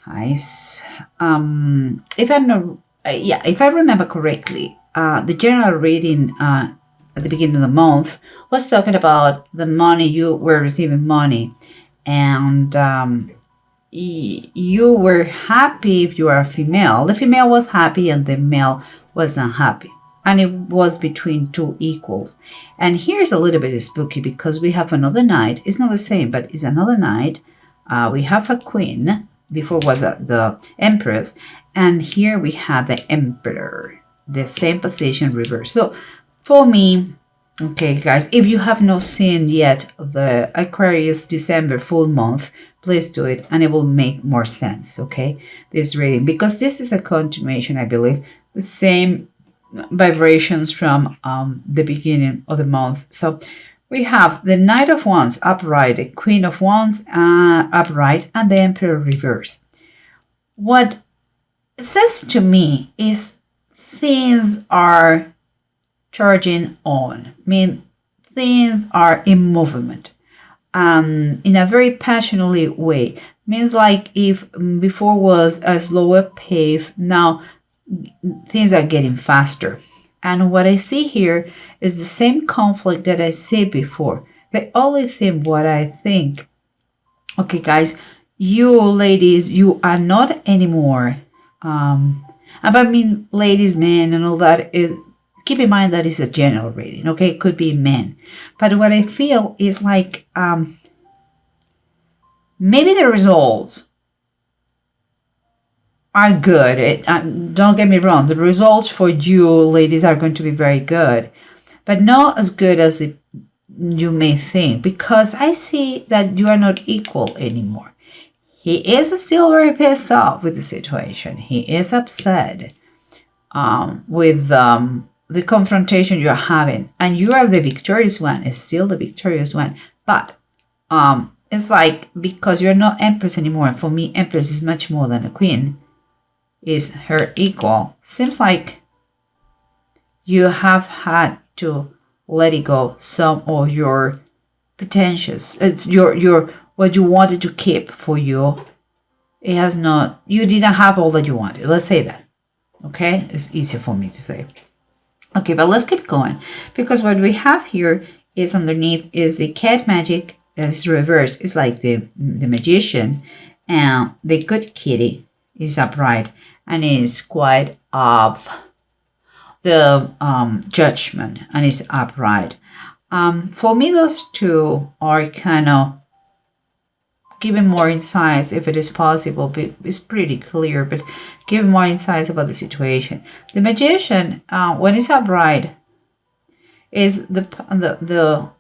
Guys, if I'm not, yeah, if I remember correctly, the general reading at the beginning of the month was talking about the money you were receiving money, and you were happy if you are a female. The female was happy and the male was unhappy. And it was between two equals. And here's a little bit spooky because we have another knight. It's not the same, but it's another knight. We have a queen. Before was the empress. And here we have the emperor. The same position reversed. So for me, okay, guys, if you have not seen yet the Aquarius December full month, please do it and it will make more sense, okay? This reading, because this is a continuation, I believe, the same vibrations from the beginning of the month. So we have the Knight of Wands upright, the Queen of Wands upright, and the Emperor reverse. What it says to me is things are charging on. I mean, things are in movement in a very passionately way. Means like if before was a slower pace, now things are getting faster. And what I see here is the same conflict that I see before. The only thing what I think, okay guys, you ladies, you are not anymore, I mean ladies, men and all that, is keep in mind that it's a general reading, okay? It could be men. But what I feel is like maybe the results are good. Don't get me wrong. The results for you ladies are going to be very good, but not as good as you may think, because I see that you are not equal anymore. He is still very pissed off with the situation. He is upset with the confrontation you're having, and you are the victorious one. Is still the victorious one, but it's like because you're not empress anymore. For me, empress is much more than a queen. Is her equal. Seems like you have had to let it go some of your pretentious. It's your what you wanted to keep for you. It has not. You didn't have all that you wanted. Let's say that. Okay, it's easier for me to say. Okay, but let's keep going, because what we have here is underneath is the cat magic as reversed. It's like the magician, and the good kitty is upright and is quite of the judgment and is upright. For me, those two are kind of giving more insights, if it is possible, but it's pretty clear, but giving more insights about the situation. The magician, when it's upright, is that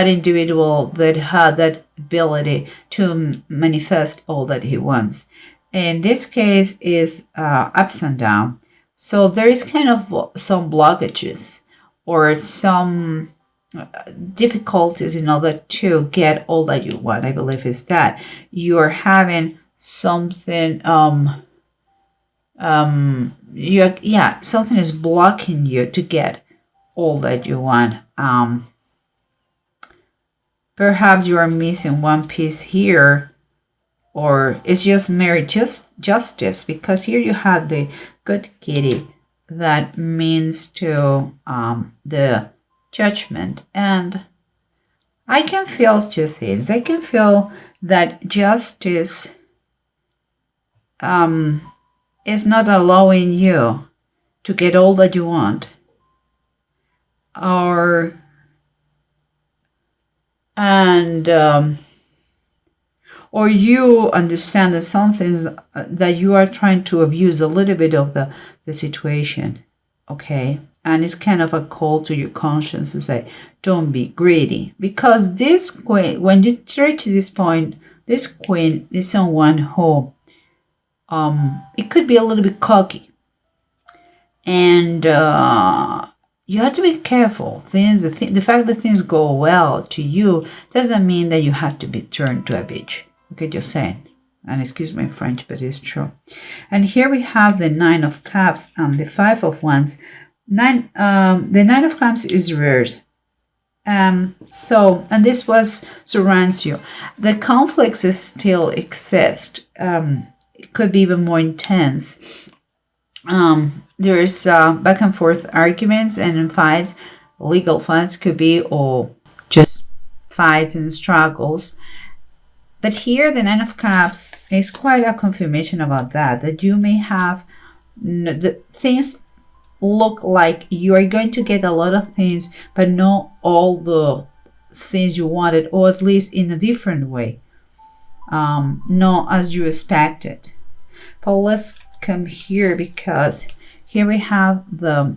individual that had that ability to manifest all that he wants. In this case is ups and down. So there is kind of some blockages or some difficulties in order to get all that you want. I believe is that you're having something something is blocking you to get all that you want. Perhaps you are missing one piece here, or it's just mere justice, because here you have the good kitty that means to the judgment. And I can feel two things. I can feel that justice is not allowing you to get all that you want, or you understand that some things that you are trying to abuse a little bit of the situation, okay? And it's kind of a call to your conscience to say, don't be greedy. Because this queen, when you reach this point, this queen is someone who, it could be a little bit cocky. And you have to be careful. The fact that things go well to you doesn't mean that you have to be turned to a bitch. Okay, just saying. And excuse my French, but it's true. And here we have the Nine of Cups and the Five of Wands. The Nine of Cups is reverse. And this surrounds you. The conflicts still exist. it could be even more intense. There's back and forth arguments and fights, legal fights could be, or just fights and struggles. But here the Nine of Cups is quite a confirmation about that you may have the things look like you are going to get a lot of things, but not all the things you wanted, or at least in a different way, not as you expected. But let's come here, because here we have the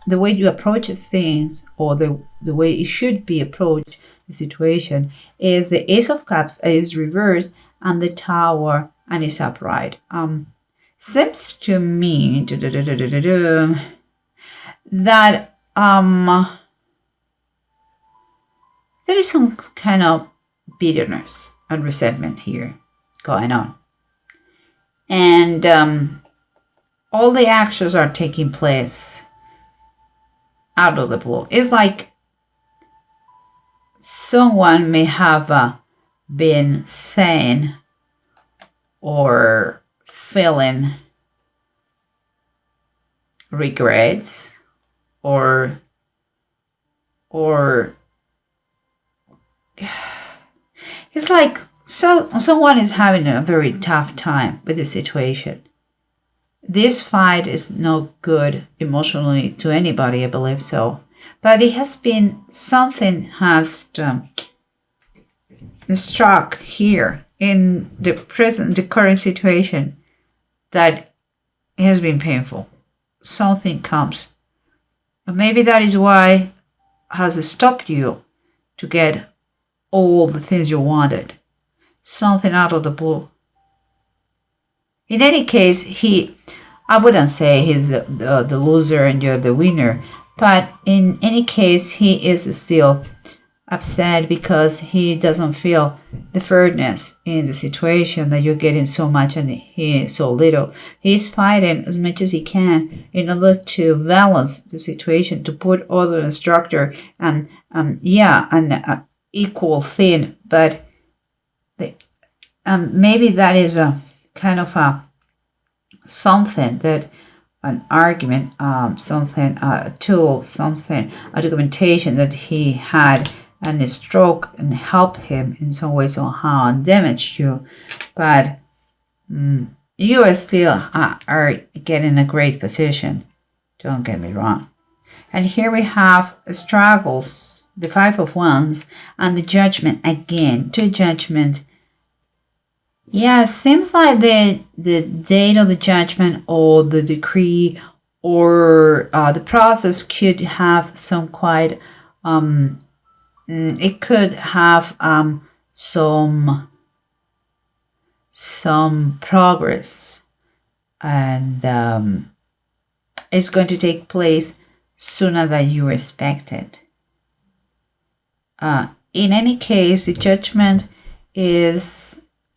way you approach things, or the way it should be approached. The situation is the Ace of Cups is reversed, and the Tower, and is upright. Seems to me that there is some kind of bitterness and resentment here going on, and all the actions are taking place out of the blue. It's like someone may have been saying or feeling regrets, or it's like someone is having a very tough time with the situation. This fight is no good emotionally to anybody, I believe so. But it has been, something has struck here in the current situation, that it has been painful. Something comes. And maybe that is why has stopped you to get all the things you wanted. Something out of the blue. In any case, I wouldn't say he's the loser and you're the winner, but in any case, he is still upset because he doesn't feel the fairness in the situation, that you're getting so much and he so little. He's fighting as much as he can in order to balance the situation, to put order and structure and an equal thing. But maybe that is a kind of a something that an argument, something, a tool, something, a documentation that he had, and a stroke and help him in some way, somehow, and damaged you. But you are still are getting a great position. Don't get me wrong. And here we have struggles, the Five of Wands, and the Judgment again. Two Judgment. Yeah, seems like the date of the judgment, or the decree, or the process could have some quite it could have some progress, and it's going to take place sooner than you expected. In any case, the Judgment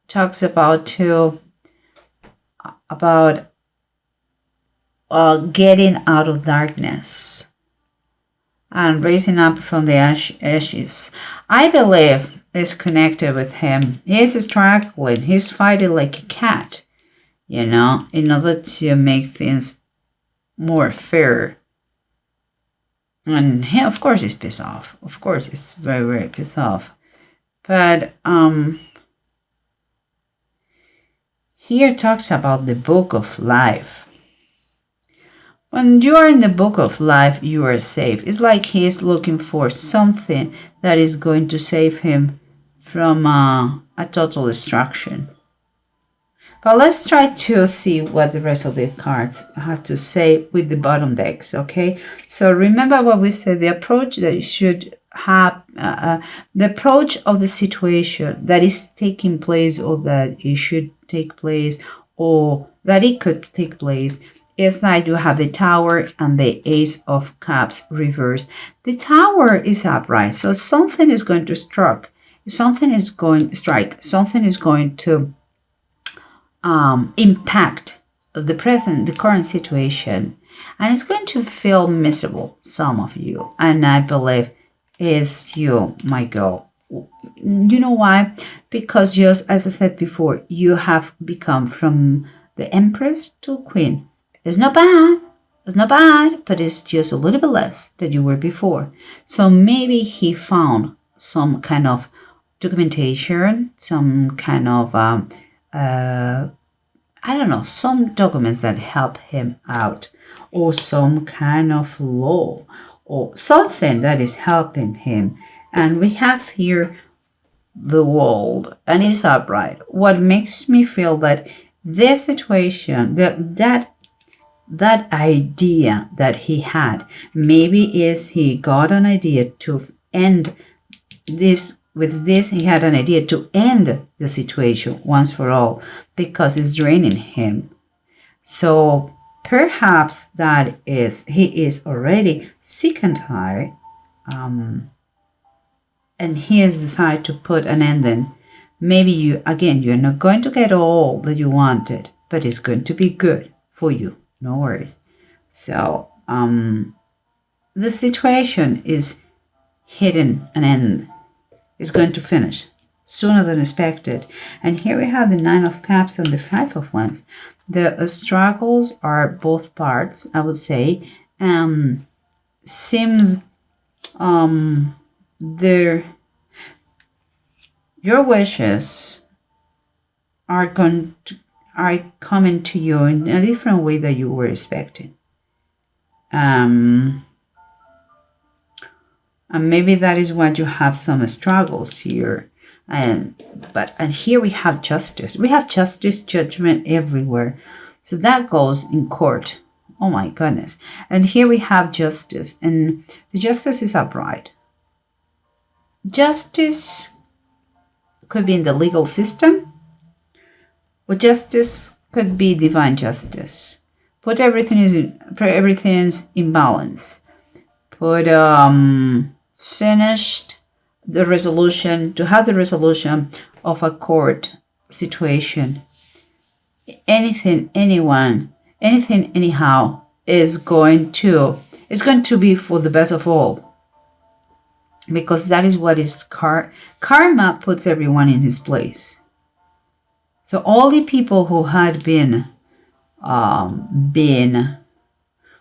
talks about getting out of darkness and raising up from the ashes. I believe is connected with him. He's struggling. He's fighting like a cat, in order to make things more fair. And he, of course, is pissed off. Of course, he's very, very pissed off. But here talks about the book of life. When you are in the book of life, you are safe. It's like he is looking for something that is going to save him from a total destruction. But let's try to see what the rest of the cards have to say with the bottom decks, okay? So remember what we said, the approach that you should have, the approach of the situation that is taking place, or that it should take place, or that it could take place. It's like you have the Tower and the Ace of Cups reversed. The Tower is upright, so something is going to strike. Something is going to impact the current situation, and it's going to feel miserable, some of you, and I believe is you, my girl, You know why? Because just as I said before, you have become from the empress to queen. It's not bad. It's not bad, but it's just a little bit less than you were before. So maybe he found some kind of documentation, some kind of I don't know, some documents that help him out, or some kind of law, or something that is helping him. And we have here the world, and it's upright. What makes me feel that this situation, that idea that he had, maybe is he got an idea to end this. With this, he had an idea to end the situation once for all, because it's draining him. So perhaps that is, he is already sick and tired, and he has decided to put an end in. Maybe you're not going to get all that you wanted, but it's going to be good for you. No worries. So the situation is hitting an end. It's going to finish sooner than expected. And here we have the 9 of Cups and the 5 of Wands. The struggles are both parts, I would say. Seems your wishes are coming to you in a different way that you were expecting. And maybe that is why you have some struggles here. And here we have justice. We have justice, judgment everywhere. So that goes in court. Oh my goodness. And here we have justice, and the justice is upright. Justice could be in the legal system, or justice could be divine justice. Put everything in balance. Put finished the resolution, to have the resolution of a court situation. Anything, anyone, anything, anyhow, is going to be for the best of all. Because that is what is karma puts everyone in his place. So all the people who had been,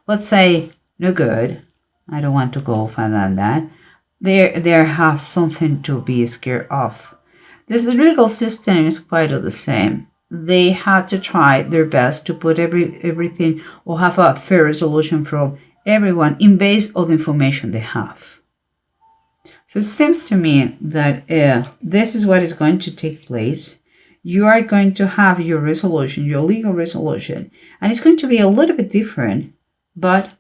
let's say, no good, I don't want to go further than that, they have something to be scared of. The legal system is quite the same. They had to try their best to put everything, or have a fair resolution from everyone in base of the information they have. So it seems to me that this is what is going to take place. You are going to have your resolution, your legal resolution, and it's going to be a little bit different, but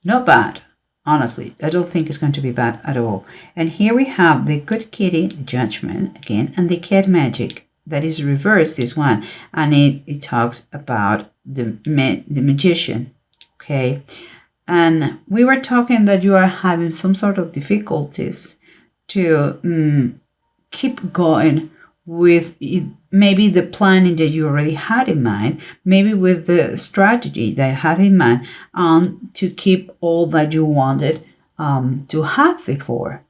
not bad. Honestly, I don't think it's going to be bad at all. And here we have the good kitty, the judgment again, and the cat magic. That is reversed, this one. And it talks about the magician. Okay. And we were talking that you are having some sort of difficulties to keep going with maybe the planning that you already had in mind, maybe with the strategy that you had in mind, to keep all that you wanted to have before.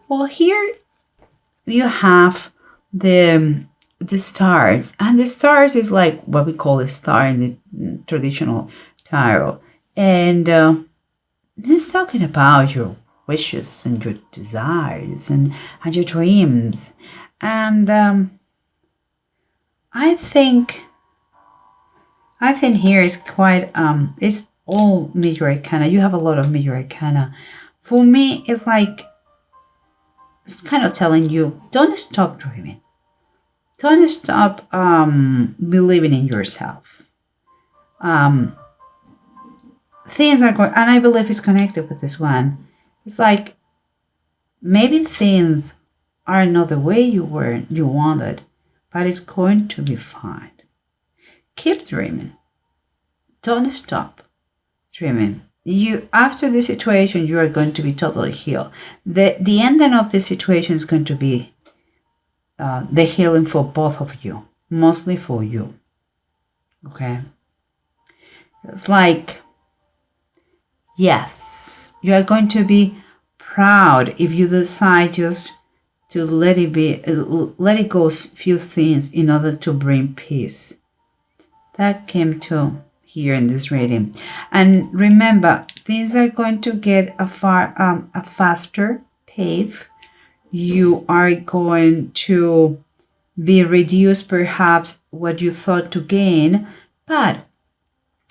Well, here you have the stars, and the stars is like what we call a star in the traditional tarot, and it's talking about your wishes and your desires and your dreams. And I think here is quite it's all major arcana. You have a lot of major arcana. For me, it's like, it's kind of telling you, don't stop dreaming. Don't stop believing in yourself. Things are going, and I believe it's connected with this one. It's like maybe things are not the way you wanted, but it's going to be fine. Keep dreaming. Don't stop dreaming. After this situation, you are going to be totally healed. The ending of this situation is going to be the healing for both of you, mostly for you. Okay? It's like, yes, you are going to be proud if you decide just to let it be, let it go few things in order to bring peace. That came to here in this reading. And remember, things are going to get a faster pace. You are going to be reduced perhaps what you thought to gain, but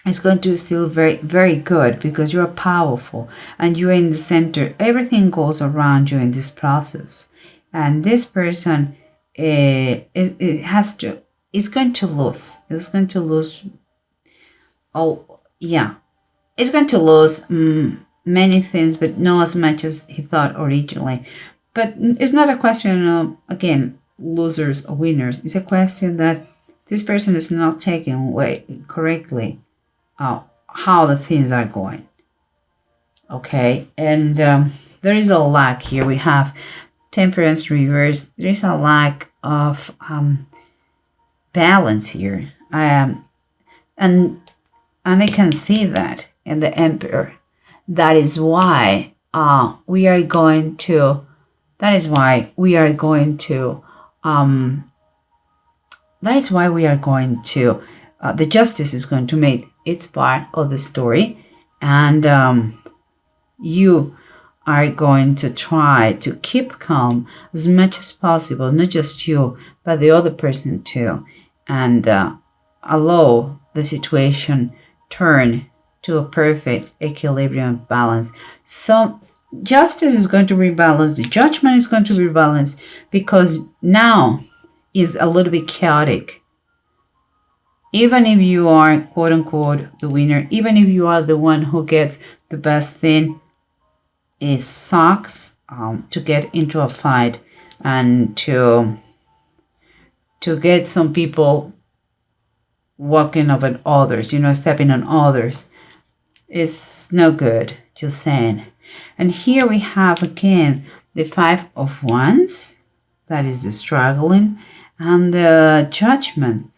it's going to still very, very good because you're powerful and you're in the center. Everything goes around you in this process. And this person is going to lose. It's going to lose. Oh, yeah. It's going to lose many things, but not as much as he thought originally. But it's not a question of, again, losers or winners. It's a question that this person is not taking away correctly how the things are going. Okay, and there is a lack here. We have Temperance reverse. There is a lack of balance here. And I can see that in the Emperor. That is why we are going to. That is why we are going to. The Justice is going to make its part of the story, and you are going to try to keep calm as much as possible, not just you, but the other person too, and allow the situation turn to a perfect equilibrium balance. So justice is going to rebalance, the judgment is going to rebalance, because now is a little bit chaotic. Even if you are quote unquote the winner, even if you are the one who gets the best thing, it sucks to get into a fight and to get some people walking over others, stepping on others. It's no good, just saying. And here we have again the Five of Wands, that is the struggling, and the Judgment.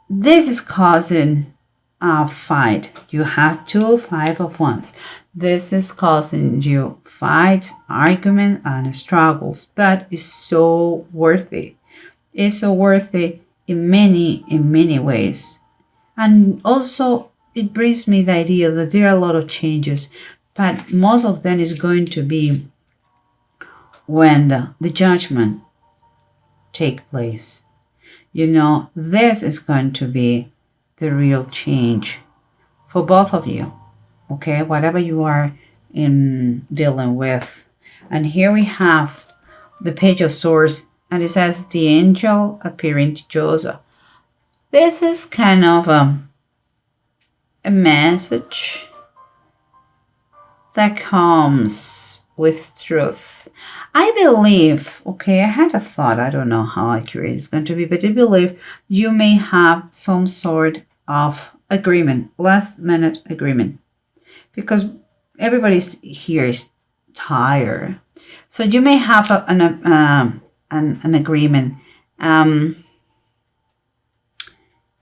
This is causing a fight. You have two Five of Wands. This is causing you fights, argument, and struggles, but it's so worth it. It's so worth it in many ways. And also it brings me the idea that there are a lot of changes, but most of them is going to be when the Judgment take place. This is going to be the real change for both of you. Okay, whatever you are dealing with. And here we have the Page of Swords, and it says the angel appearing to Joseph. This is kind of a message that comes with truth. I believe, okay, I had a thought, I don't know how accurate it's going to be, but I believe you may have some sort of agreement, last minute agreement, because everybody's here is tired. So you may have an agreement in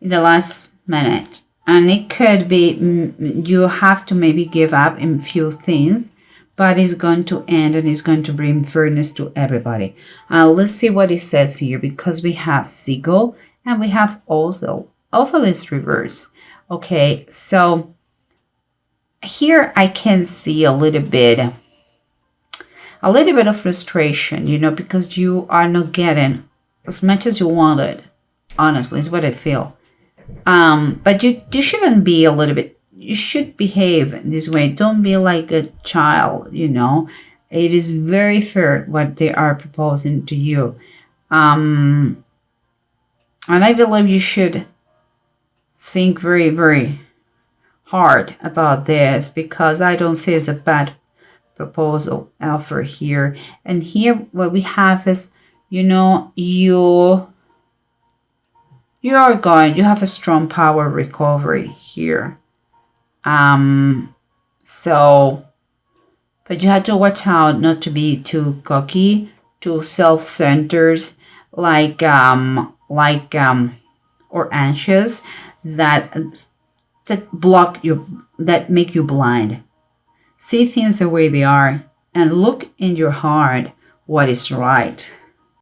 the last minute, and it could be you have to maybe give up in few things, but it's going to end and it's going to bring fairness to everybody. Let's see what it says here, because we have Seagull and we have Otho. Otho is reverse. Okay, so here I can see a little bit of frustration, because you are not getting as much as you wanted. Honestly, is what I feel. But you shouldn't be a little bit. You should behave in this way. Don't be like a child. It is very fair what they are proposing to you, and I believe you should think very, very hard about this, because I don't see it's a bad proposal offer here. And here what we have is, you have a strong power recovery here. So, but you have to watch out not to be too cocky, too self-centered, or anxious, that block you, that make you blind. See things the way they are and look in your heart what is right.